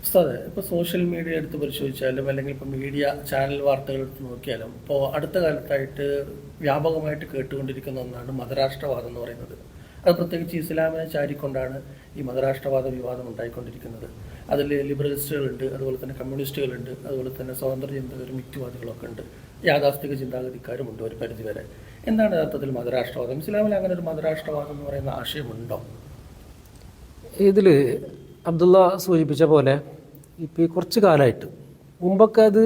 അതെ, ഇപ്പോൾ social media എടുത്ത് പരിശോധിച്ചാലും അല്ലെങ്കിൽ ഇപ്പോൾ മീഡിയ ചാനൽ വാർത്തകൾ എടുത്ത് നോക്കിയാലും ഇപ്പോൾ അടുത്ത കാലത്തായിട്ട് വ്യാപകമായിട്ട് കേട്ടുകൊണ്ടിരിക്കുന്ന ഒന്നാണ് മതരാഷ്ട്രവാദം എന്ന് പറയുന്നത്. അത് പ്രത്യേകിച്ച് ഇസ്ലാമിനെ ചാരിക്കൊണ്ടാണ് ഈ മതരാഷ്ട്രവാദ വിവാദം ഉണ്ടായിക്കൊണ്ടിരിക്കുന്നത്. അതിൽ ലിബറലിസ്റ്റുകളുണ്ട്, അതുപോലെ തന്നെ കമ്മ്യൂണിസ്റ്റുകളുണ്ട്, അതുപോലെ തന്നെ സ്വതന്ത്ര ചിന്തകരും യുക്തിവാദികളൊക്കെ ഉണ്ട്, യാഥാസ്ഥിക ചിന്താഗതിക്കാരുമുണ്ട് ഒരു പരിധിവരെ. എന്താണ് യഥാർത്ഥത്തിൽ മതരാഷ്ട്രവാദം? ഇസ്ലാമിൽ അങ്ങനെ ഒരു മതരാഷ്ട്രവാദം എന്ന് പറയുന്ന ആശയമുണ്ടോ? ഇതിൽ അബ്ദുള്ള സൂചിപ്പിച്ച പോലെ ഇപ്പോൾ ഈ കുറച്ച് കാലമായിട്ട്, മുമ്പൊക്കെ അത്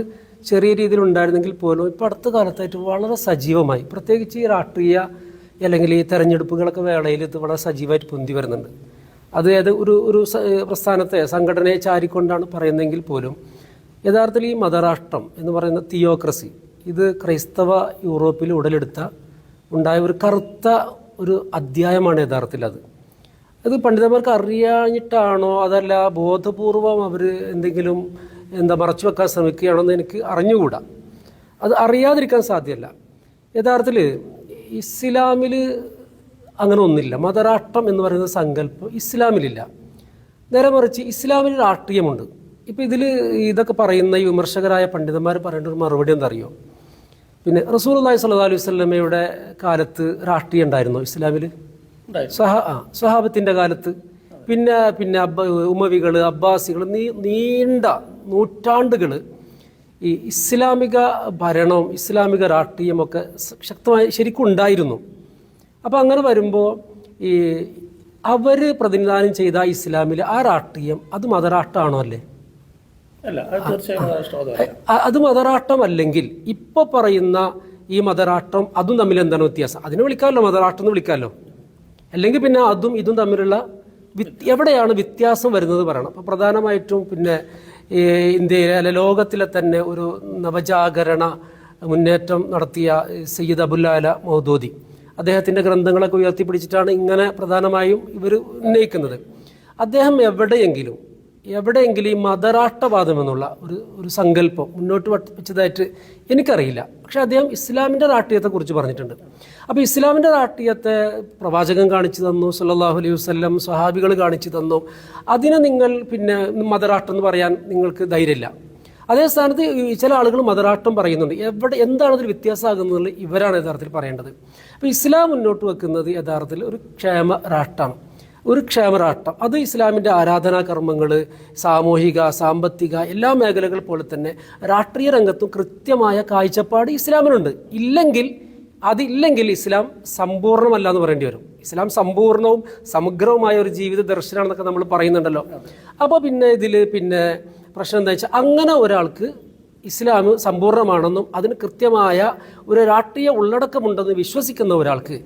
ചെറിയ രീതിയിൽ ഉണ്ടായിരുന്നെങ്കിൽ പോലും ഇപ്പോൾ അടുത്ത കാലത്തായിട്ട് വളരെ സജീവമായി, പ്രത്യേകിച്ച് ഈ രാഷ്ട്രീയ അല്ലെങ്കിൽ ഈ തെരഞ്ഞെടുപ്പുകളൊക്കെ വേളയിൽ ഇത് വളരെ സജീവമായിട്ട് പൊന്തി വരുന്നുണ്ട്. അത് ഒരു പ്രസ്ഥാനത്തെ സംഘടനയെ ചാരിക്കൊണ്ടാണ് പറയുന്നതെങ്കിൽ പോലും യഥാർത്ഥത്തിൽ ഈ മതരാഷ്ട്രം എന്ന് പറയുന്ന തിയോക്രസി ഇത് ക്രൈസ്തവ യൂറോപ്പിൽ ഉടലെടുത്ത ഉണ്ടായ ഒരു കറുത്ത ഒരു അധ്യായമാണ് യഥാർത്ഥത്തിൽ. അത് പണ്ഡിതന്മാർക്ക് അറിയാഞ്ഞിട്ടാണോ അതല്ല ബോധപൂർവം അവർ എന്തെങ്കിലും മറച്ചു വെക്കാൻ ശ്രമിക്കുകയാണോ എന്ന് എനിക്ക് അറിഞ്ഞുകൂടാ. അത് അറിയാതിരിക്കാൻ സാധ്യമല്ല. യഥാർത്ഥത്തിൽ ഇസ്ലാമിൽ അങ്ങനെ ഒന്നില്ല. മതരാഷ്ട്രം എന്ന് പറയുന്ന സങ്കല്പം ഇസ്ലാമിലില്ല. നേരെ മറിച്ച് ഇസ്ലാമിൽ രാഷ്ട്രീയമുണ്ട്. ഇപ്പോൾ ഇതൊക്കെ പറയുന്ന ഈ വിമർശകരായ പണ്ഡിതന്മാർ പറയേണ്ട ഒരു മറുപടി എന്താറിയോ? പിന്നെ റസൂലുള്ളാഹി സ്വല്ലല്ലാഹു അലൈഹി വസല്ലമയുടെ കാലത്ത് രാഷ്ട്രീയം ഉണ്ടായിരുന്നോ ഇസ്ലാമിൽ? സ്വഹാബത്തിൻ്റെ കാലത്ത്, പിന്നെ ഉമവികൾ, അബ്ബാസികൾ, നീണ്ട നൂറ്റാണ്ടുകൾ ഈ ഇസ്ലാമിക ഭരണവും ഇസ്ലാമിക രാഷ്ട്രീയമൊക്കെ ശക്തമായി ശരിക്കും ഉണ്ടായിരുന്നു. അപ്പോൾ അങ്ങനെ വരുമ്പോൾ ഈ അവർ പ്രതിനിധാനം ചെയ്ത ഇസ്ലാമിൽ ആ രാഷ്ട്രീയം അത് മതരാഷ്ട്രമാണോ? അല്ലേ? അത് മതരാഷ്ട്രമല്ലെങ്കിൽ ഇപ്പോൾ പറയുന്ന ഈ മതരാഷ്ട്രം അതും തമ്മിൽ എന്താണ് വ്യത്യാസം? അതിനെ വിളിക്കാമല്ലോ മതരാഷ്ട്രം എന്ന് വിളിക്കാമല്ലോ. അല്ലെങ്കിൽ പിന്നെ അതും ഇതും തമ്മിലുള്ള എവിടെയാണ് വ്യത്യാസം വരുന്നത് പറയണം. അപ്പോൾ പ്രധാനമായിട്ടും പിന്നെ ഇന്ത്യയിലെ അല്ലെ ലോകത്തിലെ തന്നെ ഒരു നവജാഗരണ മുന്നേറ്റം നടത്തിയ സയ്യിദ് അബുൽ അല മൗദൂദി, അദ്ദേഹത്തിൻ്റെ ഗ്രന്ഥങ്ങളൊക്കെ ഉയർത്തിപ്പിടിച്ചിട്ടാണ് ഇങ്ങനെ പ്രധാനമായും ഇവർ ഉന്നയിക്കുന്നത്. അദ്ദേഹം എവിടെയെങ്കിലും ഈ മതരാഷ്ട്രവാദം എന്നുള്ള ഒരു സങ്കല്പം മുന്നോട്ട് വെച്ചതായിട്ട് എനിക്കറിയില്ല. പക്ഷെ അദ്ദേഹം ഇസ്ലാമിൻ്റെ രാഷ്ട്രീയത്തെക്കുറിച്ച് പറഞ്ഞിട്ടുണ്ട്. അപ്പോൾ ഇസ്ലാമിൻ്റെ രാഷ്ട്രീയത്തെ പ്രവാചകൻ കാണിച്ചു തന്നു, സല്ലല്ലാഹു അലൈഹി വസല്ലം, സ്വഹാബികൾ കാണിച്ചു തന്നു. അതിനെ നിങ്ങൾ പിന്നെ മതരാഷ്ട്രം എന്ന് പറയാൻ നിങ്ങൾക്ക് ധൈര്യമില്ല. അതേ സ്ഥാനത്ത് ചില ആളുകൾ മതരാഷ്ട്രം പറയുന്നുണ്ട്. എന്താണ് അതിൽ വ്യത്യാസമാകുന്നത് ഇവരാണ് യഥാർത്ഥത്തിൽ പറയേണ്ടത്. അപ്പോൾ ഇസ്ലാം മുന്നോട്ട് വെക്കുന്നത് യഥാർത്ഥത്തിൽ ഒരു ക്ഷേമരാഷ്ട്രമാണ്. അത് ഇസ്ലാമിൻ്റെ ആരാധനാ കർമ്മങ്ങൾ, സാമൂഹിക, സാമ്പത്തിക എല്ലാ മേഖലകൾ പോലെ തന്നെ രാഷ്ട്രീയ രംഗത്തും കൃത്യമായ കാഴ്ചപ്പാട് ഇസ്ലാമിനുണ്ട്. അതില്ലെങ്കിൽ ഇസ്ലാം സമ്പൂർണ്ണമല്ല എന്ന് പറയേണ്ടി വരും. ഇസ്ലാം സമ്പൂർണ്ണവും സമഗ്രവുമായ ഒരു ജീവിത ദർശനമാണെന്നൊക്കെ നമ്മൾ പറയുന്നുണ്ടല്ലോ. അപ്പോൾ ഇതിൽ പ്രശ്നം എന്താ വെച്ചാൽ, അങ്ങനെ ഒരാൾക്ക് ഇസ്ലാം സമ്പൂർണ്ണമാണെന്നും അതിന് കൃത്യമായ ഒരു രാഷ്ട്രീയ ഉള്ളടക്കമുണ്ടെന്ന് വിശ്വസിക്കുന്ന ഒരാൾക്ക്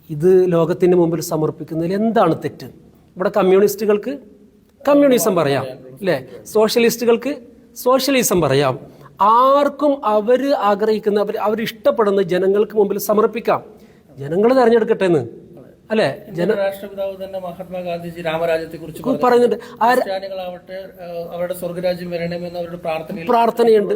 ഇത് ലോകത്തിന് മുമ്പിൽ സമർപ്പിക്കുന്നതിൽ എന്താണ് തെറ്റ്? ഇവിടെ കമ്മ്യൂണിസ്റ്റുകൾക്ക് കമ്മ്യൂണിസം പറയാം, അല്ലേ? സോഷ്യലിസ്റ്റുകൾക്ക് സോഷ്യലിസം പറയാം. ആർക്കും അവർ ആഗ്രഹിക്കുന്ന അവരിഷ്ടപ്പെടുന്ന ജനങ്ങൾക്ക് മുമ്പിൽ സമർപ്പിക്കാം. ജനങ്ങൾ തിരഞ്ഞെടുക്കട്ടെ എന്ന്, അല്ലെ? രാഷ്ട്രപിതാവ് തന്നെ മഹാത്മാഗാന്ധിജി രാമരാജ്യത്തെ കുറിച്ച് പറയുന്നുണ്ട്. അവരുടെ സ്വർഗരാജ്യം വരണമെന്ന് അവരുടെ പ്രാർത്ഥനയുണ്ട്.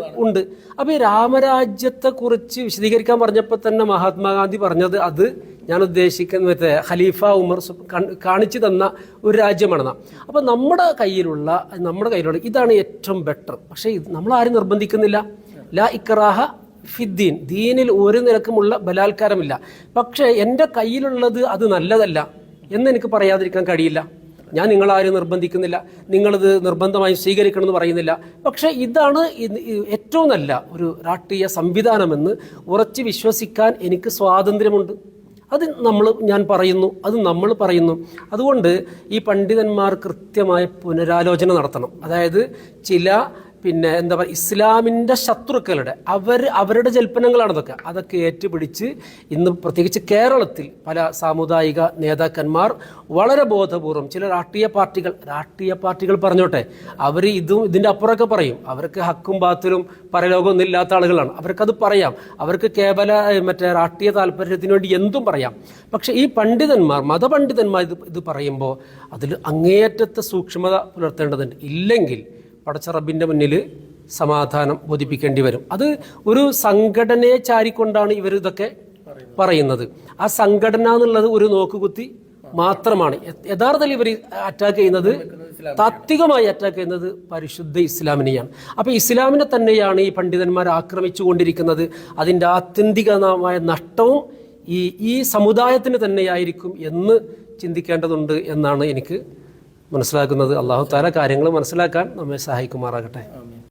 അപ്പൊ ഈ രാമരാജ്യത്തെ കുറിച്ച് വിശദീകരിക്കാൻ പറഞ്ഞപ്പോൾ തന്നെ മഹാത്മാഗാന്ധി പറഞ്ഞത് അത് ഞാൻ ഉദ്ദേശിക്കുന്ന ഖലീഫ ഉമർ കാണിച്ചു തന്ന ഒരു രാജ്യമാണെന്നാ. അപ്പൊ നമ്മുടെ കയ്യിലുള്ള ഇതാണ് ഏറ്റവും ബെറ്റർ. പക്ഷെ നമ്മൾ ആരും നിർബന്ധിക്കുന്നില്ല. ലാ ഇക്റാഹ ഫിദ്ദീൻ, ദീനിൽ ഒരു നിരക്കുമുള്ള ബലാത്കാരമില്ല. പക്ഷേ എൻ്റെ കയ്യിലുള്ളത് അത് നല്ലതല്ല എന്ന് എനിക്ക് പറയാതിരിക്കാൻ കഴിയില്ല. ഞാൻ നിങ്ങളാരും നിർബന്ധിക്കുന്നില്ല, നിങ്ങളിത് നിർബന്ധമായി സ്വീകരിക്കണമെന്ന് പറയുന്നില്ല. പക്ഷേ ഇതാണ് ഏറ്റവും നല്ല ഒരു രാഷ്ട്രീയ സംവിധാനമെന്ന് ഉറച്ചു വിശ്വസിക്കാൻ എനിക്ക് സ്വാതന്ത്ര്യമുണ്ട്. അത് നമ്മൾ പറയുന്നു. അതുകൊണ്ട് ഈ പണ്ഡിതന്മാർ കൃത്യമായ പുനരാലോചന നടത്തണം. അതായത് ചില ഇസ്ലാമിൻ്റെ ശത്രുക്കളുടെ അവരുടെ ജൽപ്പനങ്ങളാണ് അതൊക്കെ ഏറ്റുപിടിച്ച് ഇന്ന് പ്രത്യേകിച്ച് കേരളത്തിൽ പല സാമുദായിക നേതാക്കന്മാർ വളരെ ബോധപൂർവം, ചില രാഷ്ട്രീയ പാർട്ടികൾ പറഞ്ഞോട്ടെ, അവർ ഇതിൻ്റെ അപ്പുറമൊക്കെ പറയും. അവർക്ക് ഹക്കും ബാത്തിലും പരലോകമൊന്നും ഇല്ലാത്ത ആളുകളാണ്. അവർക്കത് പറയാം. അവർക്ക് കേവല രാഷ്ട്രീയ താല്പര്യത്തിന് വേണ്ടി എന്തും പറയാം. പക്ഷെ ഈ മതപണ്ഡിതന്മാർ ഇത് പറയുമ്പോൾ അതിൽ അങ്ങേയറ്റത്തെ സൂക്ഷ്മത പുലർത്തേണ്ടതുണ്ട്. ഇല്ലെങ്കിൽ പടച്ച റബ്ബിൻ്റെ മുന്നിൽ സമാധാനം ബോധിപ്പിക്കേണ്ടി വരും. അത് ഒരു സംഘടനയെ ചാരിക്കൊണ്ടാണ് ഇവരിതൊക്കെ പറയുന്നത്. ആ സംഘടന എന്നുള്ളത് ഒരു നോക്കുകുത്തി മാത്രമാണ്. യഥാർത്ഥത്തിൽ ഇവർ അറ്റാക്ക് ചെയ്യുന്നത്, താത്വികമായി അറ്റാക്ക് ചെയ്യുന്നത് പരിശുദ്ധ ഇസ്ലാമിനെയാണ്. അപ്പോൾ ഇസ്ലാമിനെ തന്നെയാണ് ഈ പണ്ഡിതന്മാർ ആക്രമിച്ചു കൊണ്ടിരിക്കുന്നത്. അതിൻ്റെ ആത്യന്തികമായ നഷ്ടവും ഈ സമുദായത്തിന് തന്നെയായിരിക്കും എന്ന് ചിന്തിക്കേണ്ടതുണ്ട് എന്നാണ് എനിക്ക് മനസ്സിലാക്കുന്നത്. അല്ലാഹു തആല കാര്യങ്ങൾ മനസ്സിലാക്കാൻ നമ്മെ സഹായിക്കുമാറാകട്ടെ.